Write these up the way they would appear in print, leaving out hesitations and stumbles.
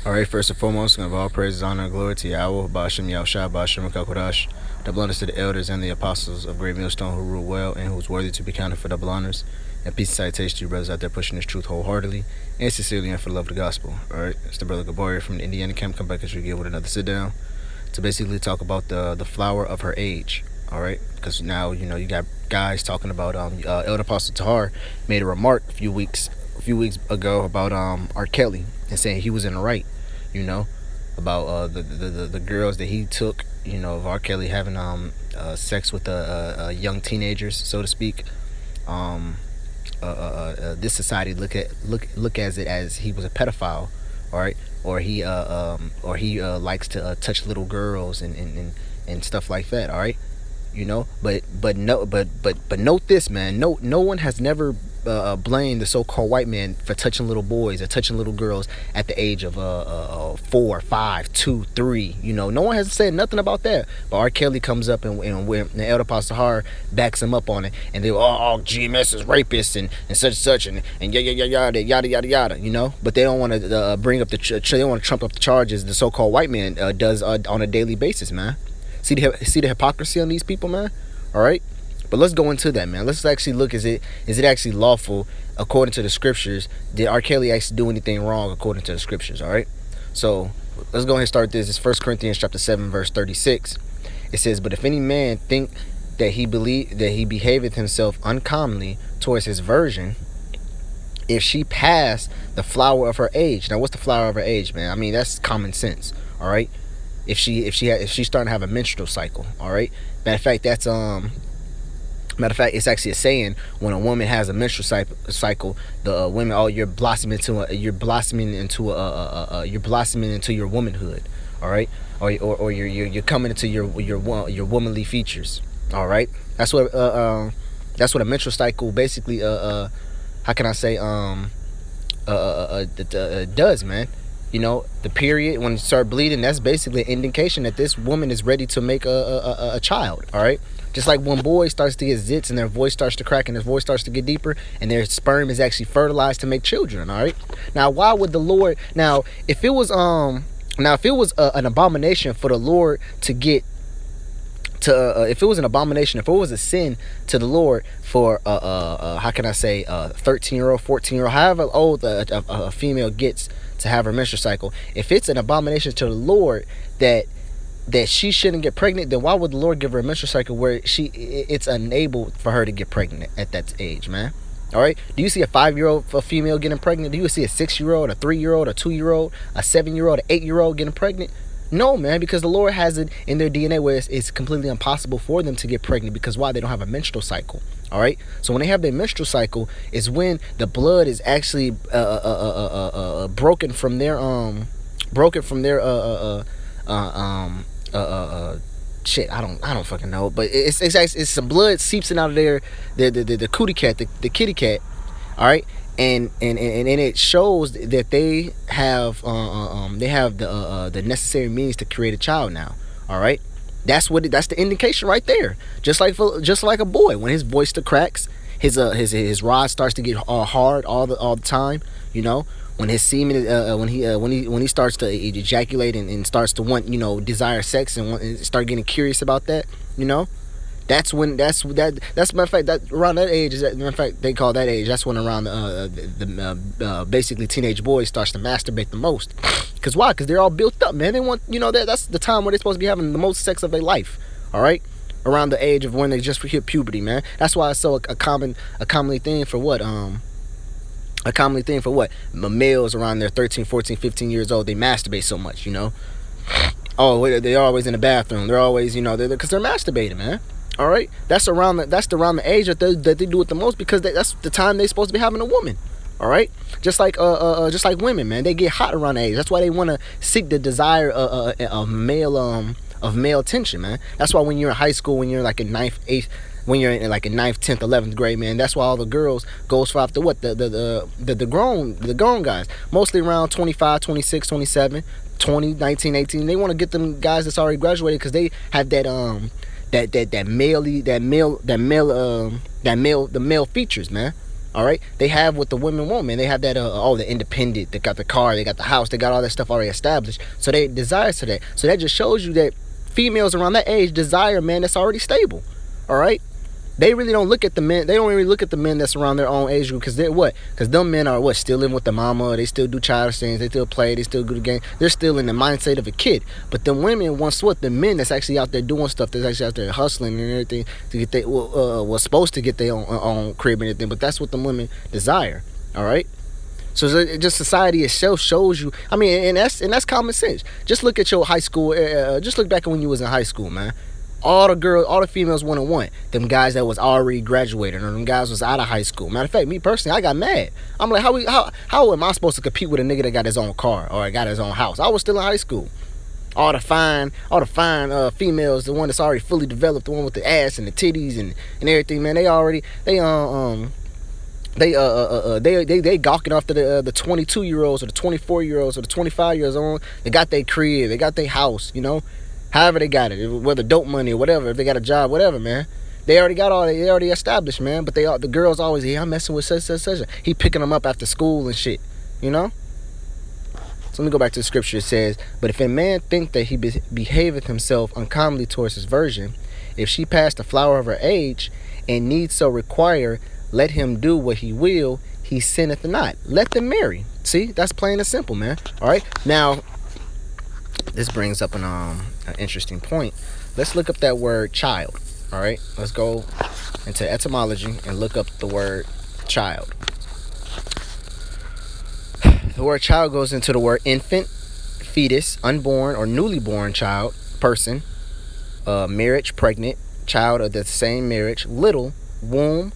Alright, first and foremost, give all praise, honor, and glory to Yahweh, Bashim Yahushua, Bashim Kakodash, double honors to the elders and the apostles of Great Millstone who rule well and who is worthy to be counted for double honors. And peace and salutation to you brothers out there pushing this truth wholeheartedly and sincerely and for the love of the gospel. Alright, it's the brother Gaboria from the Indiana camp. Come back as we get with another sit down to basically talk about the flower of her age. Alright, because now you got guys talking about Elder Apostle Tahar made a remark a few weeks ago about R. Kelly and saying he was in the right, about the girls that he took, of R. Kelly having sex with young teenagers, so to speak. This society look at it as he was a pedophile, all right, or he likes to touch little girls and stuff like that, all right, but note this, man. No one has never blamed the so-called white man for touching little boys or touching little girls at the age of 4, 5, 2, 3. No one has said nothing about that. But R. Kelly comes up and when the Elder Apostle Tahar backs him up on it, and they GMS is rapists and such and yada yada. But they don't want to bring up they want to trump up the charges the so-called white man does on a daily basis, man. See the hypocrisy on these people, man. All right. But let's go into that, man. Let's actually look, is it actually lawful according to the scriptures? Did R. Kelly actually do anything wrong according to the scriptures? All right. So let's go ahead and start this. It's 1 Corinthians chapter 7, verse 36. It says, "But if any man think that he behaveth himself uncommonly towards his virgin, if she pass the flower of her age." Now, what's the flower of her age, man? I mean, that's common sense. All right. If she's starting to have a menstrual cycle. All right. Matter of fact, it's actually a saying: when a woman has a menstrual cycle, the women, you're blossoming into your womanhood, all right, or you're coming into your womanly features, all right. That's what a menstrual cycle basically how can I say does, man. The period, when you start bleeding, that's basically an indication that this woman is ready to make a child, all right. Just like when boys starts to get zits and their voice starts to crack and their voice starts to get deeper and their sperm is actually fertilized to make children, all right. Now, why would the Lord, if it was an abomination for the Lord to get to if it was a sin to the Lord for how can I say 13-year-old, 14-year-old, however old a female gets to have her menstrual cycle, if it's an abomination to the Lord that she shouldn't get pregnant, then why would the Lord give her a menstrual cycle where it's unable for her to get pregnant at that age, man? All right. Do you see a 5-year-old female getting pregnant? Do you see a 6-year-old, a 3-year-old, a 2-year-old, a 7-year-old, an 8-year-old getting pregnant? No, man, because the Lord has it in their DNA where it's completely impossible for them to get pregnant. Because why? They don't have a menstrual cycle. All right. So when they have their menstrual cycle is when the blood is actually broken from their shit, I don't fucking know, but it's some blood seeping out of the cootie cat, the kitty cat, all right, and it shows that they have the necessary means to create a child now, all right. That's the indication right there. Just like a boy, when his voice cracks, his rod starts to get hard all the time, when his semen when he starts to ejaculate and starts to want desire sex and start getting curious about that, that's matter of fact that around that age matter of fact they call that age, that's when around basically teenage boys starts to masturbate the most. Because why? Because they're all built up, man. They want that's the time where they're supposed to be having the most sex of their life, all right, around the age of when they just hit puberty, man. That's why it's so a commonly thing for what males around their 13, 14, 15 years old, they masturbate so much, oh, they're always in the bathroom, they're always because they're masturbating, man. All right, that's around the age that they do it the most, because that's the time they're supposed to be having a woman. All right, just like women, man, they get hot around the age. That's why they want to seek the desire of male attention, man. That's why when you're in high school, when you're like in 9th, 8th, when you're in like in 9th, 10th, 11th grade, man, that's why all the girls goes for after what the grown guys, mostly around 25, 26, 27, 20, 19, 18. They want to get them guys that's already graduated because they have that male features, man. All right, they have what the women want, man. They have that the independent. They got the car, they got the house, they got all that stuff already established. So they desire to that. So that just shows you that females around that age desire a man that's already stable. All right, they really don't look at the men. They don't really look at the men that's around their own age group, because they're what? Because them men are what? Still living with the mama. They still do childish things. They still play. They still do the game. They're still in the mindset of a kid. But the women wants what? The men that's actually out there doing stuff. That's actually out there hustling and everything to get they was supposed to get their own crib and everything. But that's what the women desire. All right. So just society itself shows you. I mean, and that's common sense. Just look at your high school. Just look back at when you was in high school, man. All the females want them guys that was already graduated, or them guys was out of high school. Matter of fact, me personally, I got mad. I'm like, how am I supposed to compete with a nigga that got his own car or got his own house? I was still in high school. All the fine females, the one that's already fully developed, the one with the ass and the titties and everything, man. They gawking off to the 22-year-olds or the 24-year-olds or the 25-years old. They got their crib, they got their house, you know. However they got it, whether dope money or whatever, if they got a job, whatever, man. They already established, man. But the girls always, I'm messing with such. He picking them up after school and shit, you know. So let me go back to the scripture. It says, but if a man think that he behaveth himself uncommonly towards his virgin, if she pass the flower of her age, and need so require, let him do what he will, he sinneth not. Let them marry. See, that's plain and simple, man. All right. Now, this brings up an interesting point. Let's look up that word child. All right. Let's go into etymology and look up the word child. The word child goes into the word infant, fetus, unborn or newly born child, person, marriage, pregnant, child of the same marriage, little, womb.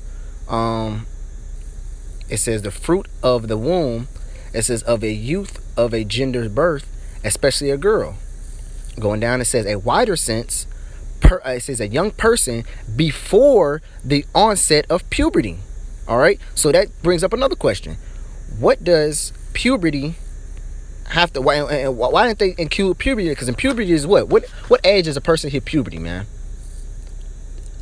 It says the fruit of the womb. It says of a youth of a gender's birth, especially a girl. Going down, it says a wider sense. It says a young person before the onset of puberty. All right. So that brings up another question. What does puberty have to? Why didn't they include puberty? Because in puberty is what age does a person hit puberty, man?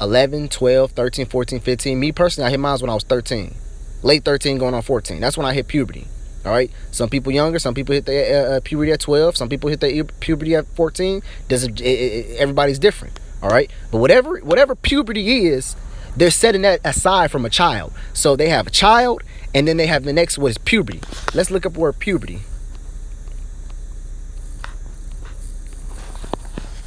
11, 12, 13, 14, 15. Me personally, I hit mine when I was 13. Late 13 going on 14. That's when I hit puberty. All right. Some people younger. Some people hit their puberty at 12. Some people hit their puberty at 14. Everybody's different. All right. But whatever puberty is, they're setting that aside from a child. So they have a child, and then they have the next, what is puberty. Let's look up the word puberty.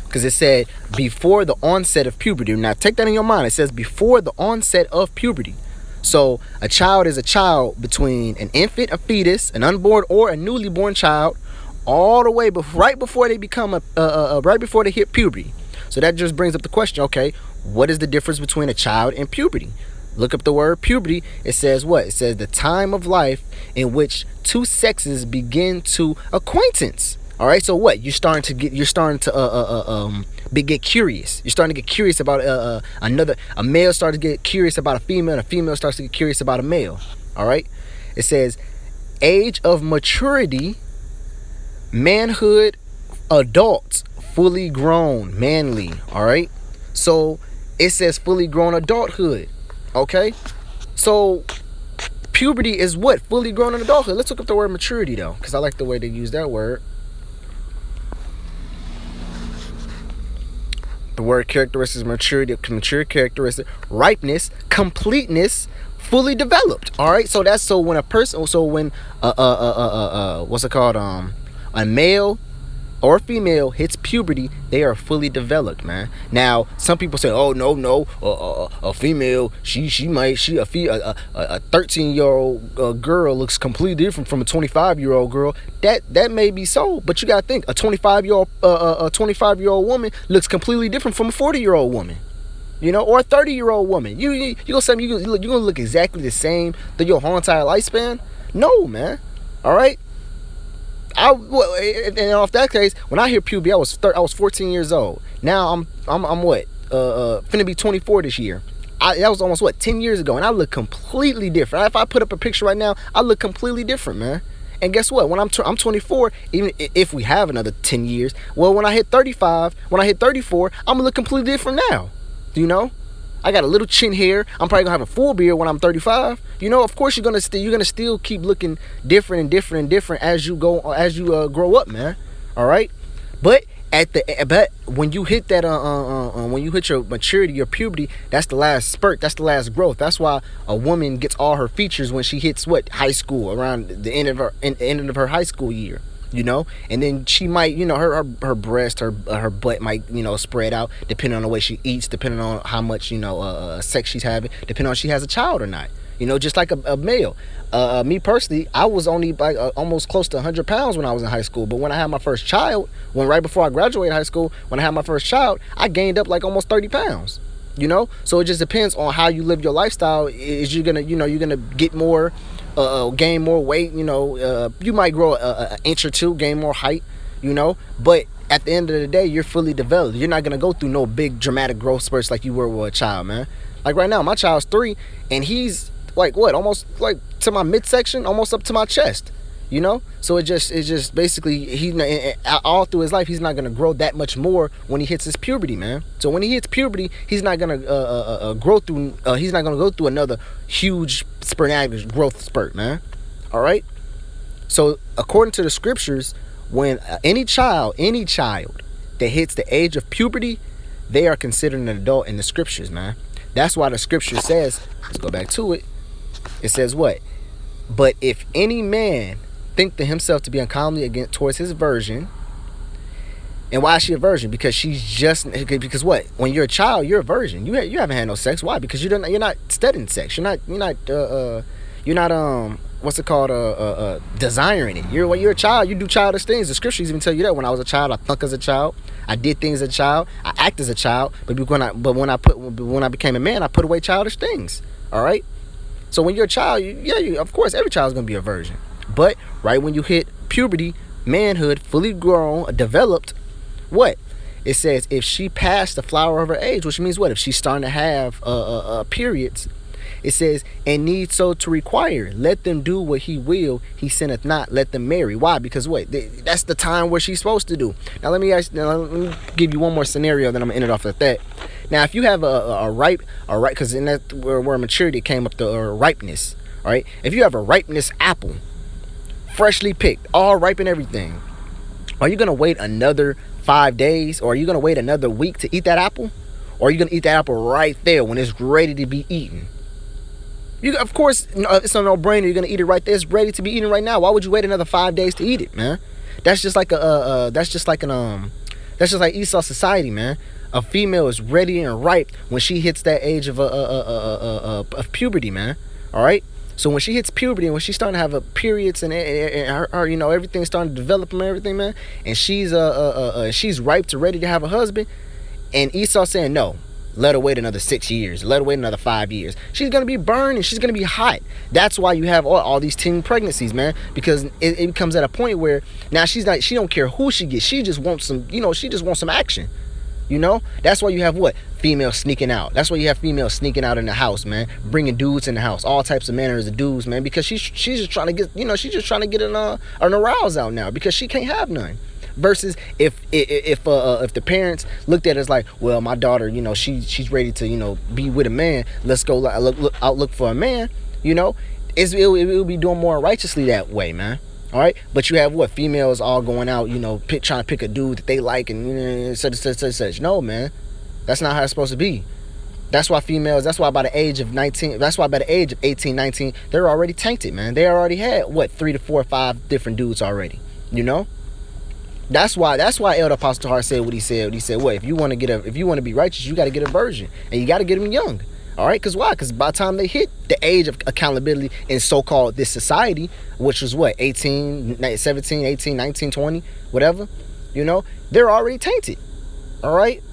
Because it said before the onset of puberty. Now take that in your mind. It says before the onset of puberty. So a child is a child between an infant, a fetus, an unborn or a newly born child, all the way right before they become right before they hit puberty. So that just brings up the question, okay, what is the difference between a child and puberty? Look up the word puberty. It says what? It says the time of life in which two sexes begin to acquaintance. All right, so what? Get curious. You're starting to get curious about a male starts to get curious about a female, and a female starts to get curious about a male. All right, it says age of maturity, manhood, adults, fully grown, manly. All right, so it says fully grown adulthood. Okay, so puberty is what? Fully grown in adulthood. Let's look up the word maturity though, because I like the way they use that word. The word characteristics, maturity, mature characteristic, ripeness, completeness, fully developed. All right. So when a person, what's it called? A male or female hits puberty, they are fully developed, man. Now, some people say, "Oh no, a female, a 13-year-old girl looks completely different from a 25-year-old girl." That may be so, but you gotta think a 25-year-old woman looks completely different from a 40-year-old woman, you know, or a 30-year-old woman. You gonna say you're gonna look exactly the same through your whole entire lifespan? No, man. All right. And off that case, when I hear puberty, I was 14 years old. Now I'm what? Finna be 24 this year. That was almost 10 years ago, and I look completely different. If I put up a picture right now, I look completely different, man. And guess what? When I'm 24, even if we have another 10 years, well, when I hit 35, when I hit 34, I'm gonna look completely different now. You know? I got a little chin hair. I'm probably gonna have a full beard when I'm 35. You know, of course you're gonna still keep looking different and different and different as you grow up, man. All right, but but when you hit that when you hit your maturity, your puberty, that's the last spurt. That's the last growth. That's why a woman gets all her features when she hits what, high school, around the end of her high school year. You know, and then she might, you know, her breast, her butt might, you know, spread out depending on the way she eats, depending on how much, you know, sex she's having, depending on if she has a child or not. You know, just like a male. Me personally, I was only like almost close to 100 pounds when I was in high school. But when I had my first child, right before I graduated high school, when I had my first child, I gained up like almost 30 pounds. You know, so it just depends on how you live your lifestyle. Is you're gonna get more, gain more weight. You know, you might grow an inch or two, gain more height. You know, but at the end of the day, you're fully developed. You're not gonna go through no big dramatic growth spurts like you were with a child, man. Like right now, my child's 3, and he's like what, almost like to my midsection, almost up to my chest. You know, so it's just basically all through his life he's not gonna grow that much more when he hits his puberty, man. So when he hits puberty, he's not gonna grow through. He's not gonna go through another huge sporadic growth spurt, man. All right. So according to the scriptures, when any child that hits the age of puberty, they are considered an adult in the scriptures, man. That's why the scripture says. Let's go back to it. It says what? But if any man think to himself to be uncomely against towards his virgin. And why is she a virgin? Because because what? When you're a child, you're a virgin. You haven't had no sex. Why? Because you're not studying sex. You're not what's it called? Desiring it. When you're a child, you do childish things. The scriptures even tell you that. When I was a child, I thunk as a child. I did things as a child. I act as a child. But when I became a man, I put away childish things. All right. So when you're a child, of course, every child is gonna be a virgin. But right when you hit puberty, manhood, fully grown, developed, what? It says if she passed the flower of her age, which means what? If she's starting to have periods, it says, and need so to require, let them do what he will, he sinneth not, let them marry. Why? Because what? That's the time where she's supposed to do. Now let me give you one more scenario, then I'm gonna end it off at that. Now if you have a ripe, because in that where maturity came up, the ripeness. All right, if you have a ripeness apple, freshly picked, all ripe and everything, are you gonna wait another 5 days, or are you gonna wait another week to eat that apple, or are you gonna eat that apple right there when it's ready to be eaten? Of course, it's a no-brainer. You're gonna eat it right there. It's ready to be eaten right now. Why would you wait another 5 days to eat it, man? That's just like Esau society, man. A female is ready and ripe when she hits that age of puberty, man. All right. So when she hits puberty and when she's starting to have periods and her you know, everything's starting to develop and everything, man, and she's ripe to ready to have a husband, and Esau saying no, let her wait another 6 years, let her wait another 5 years. She's gonna be burned and she's gonna be hot. That's why you have all these teen pregnancies, man, because it comes at a point where now she don't care who she gets, she just wants some action. You know, that's why you have what? Females sneaking out. That's why you have females sneaking out in the house, man, bringing dudes in the house, all types of manners of dudes, man, because she's just trying to get, she's just trying to get an arouse out now because she can't have none. Versus if the parents looked at it as like, well, my daughter, she's ready to, be with a man. Let's go look for a man. It'll be doing more righteously that way, man. All right, but you have what? Females all going out, trying to pick a dude that they like and such. No, man, that's not how it's supposed to be. That's why by the age of 19, that's why by the age of 18, 19, they're already tainted, man. They already had what, 3 to 4 or 5 different dudes already. That's why Elder Apostle Hart said what he said. He said, what, if you want to be righteous, you got to get a virgin, and you got to get them young. All right, because why? Because by the time they hit the age of accountability in so-called this society, which was what, 18, 17, 18, 19, 20, whatever, they're already tainted. All right?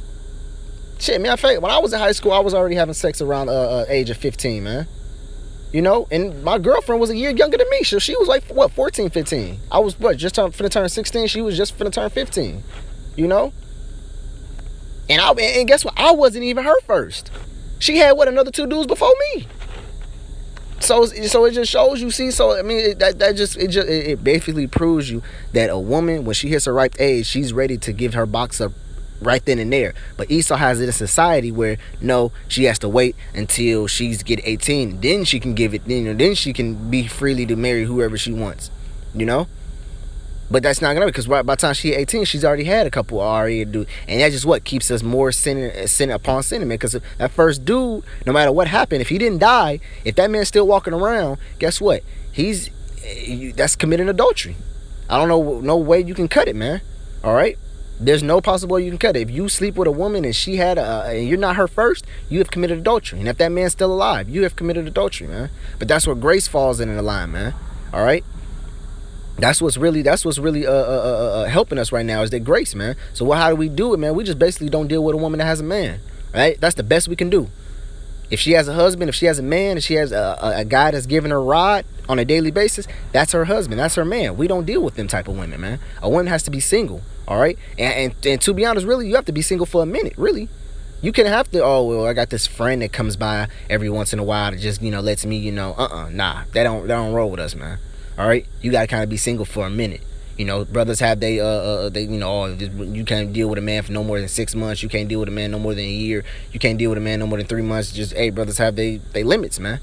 Shit, man, when I was in high school, I was already having sex around age of 15, man. And my girlfriend was a year younger than me. So she was like, what, 14, 15. I was, just finna turn 16. She was just finna turn 15, And guess what? I wasn't even her first. She had, another 2 dudes before me. So it just shows you, see, so, I mean, it basically proves you that a woman, when she hits her ripe age, she's ready to give her box of right then and there. But Esau has it in society where no, she has to wait until she's get 18, then she can give it. Then she can be freely to marry whoever she wants. You know. But that's not gonna, because by the time she's 18, she's already had a couple already to do, and that's just what keeps us more sin upon sin, man. Because that first dude, no matter what happened, if he didn't die, if that man's still walking around, guess what? That's committing adultery. I don't know no way you can cut it, man. All right, there's no possible way you can cut it. If you sleep with a woman and she had and you're not her first, you have committed adultery. And if that man's still alive, you have committed adultery, man. But that's where grace falls in the line, man. All right. That's what's really helping us right now is that grace, man. So how do we do it, man? We just basically don't deal with a woman that has a man, right? That's the best we can do. If she has a husband, if she has a man, if she has a guy that's giving her a ride on a daily basis, that's her husband, that's her man. We don't deal with them type of women, man. A woman has to be single, all right? And to be honest, really, you have to be single for a minute, really. You can have to, oh, well, I got this friend that comes by every once in a while that just, lets me, nah, that don't roll with us, man. All right, you gotta kind of be single for a minute. Brothers have you can't deal with a man for no more than 6 months. You can't deal with a man no more than a year. You can't deal with a man no more than 3 months. Just, hey, brothers have they limits, man.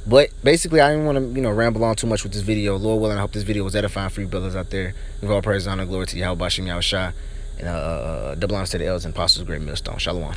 But basically, I didn't want to ramble on too much with this video. Lord willing, I hope this video was edifying for you brothers out there. Give all praise, honor, glory to Yahweh Bashem Yahushua, and double honor to the elders and apostles, great millstone. Shalom.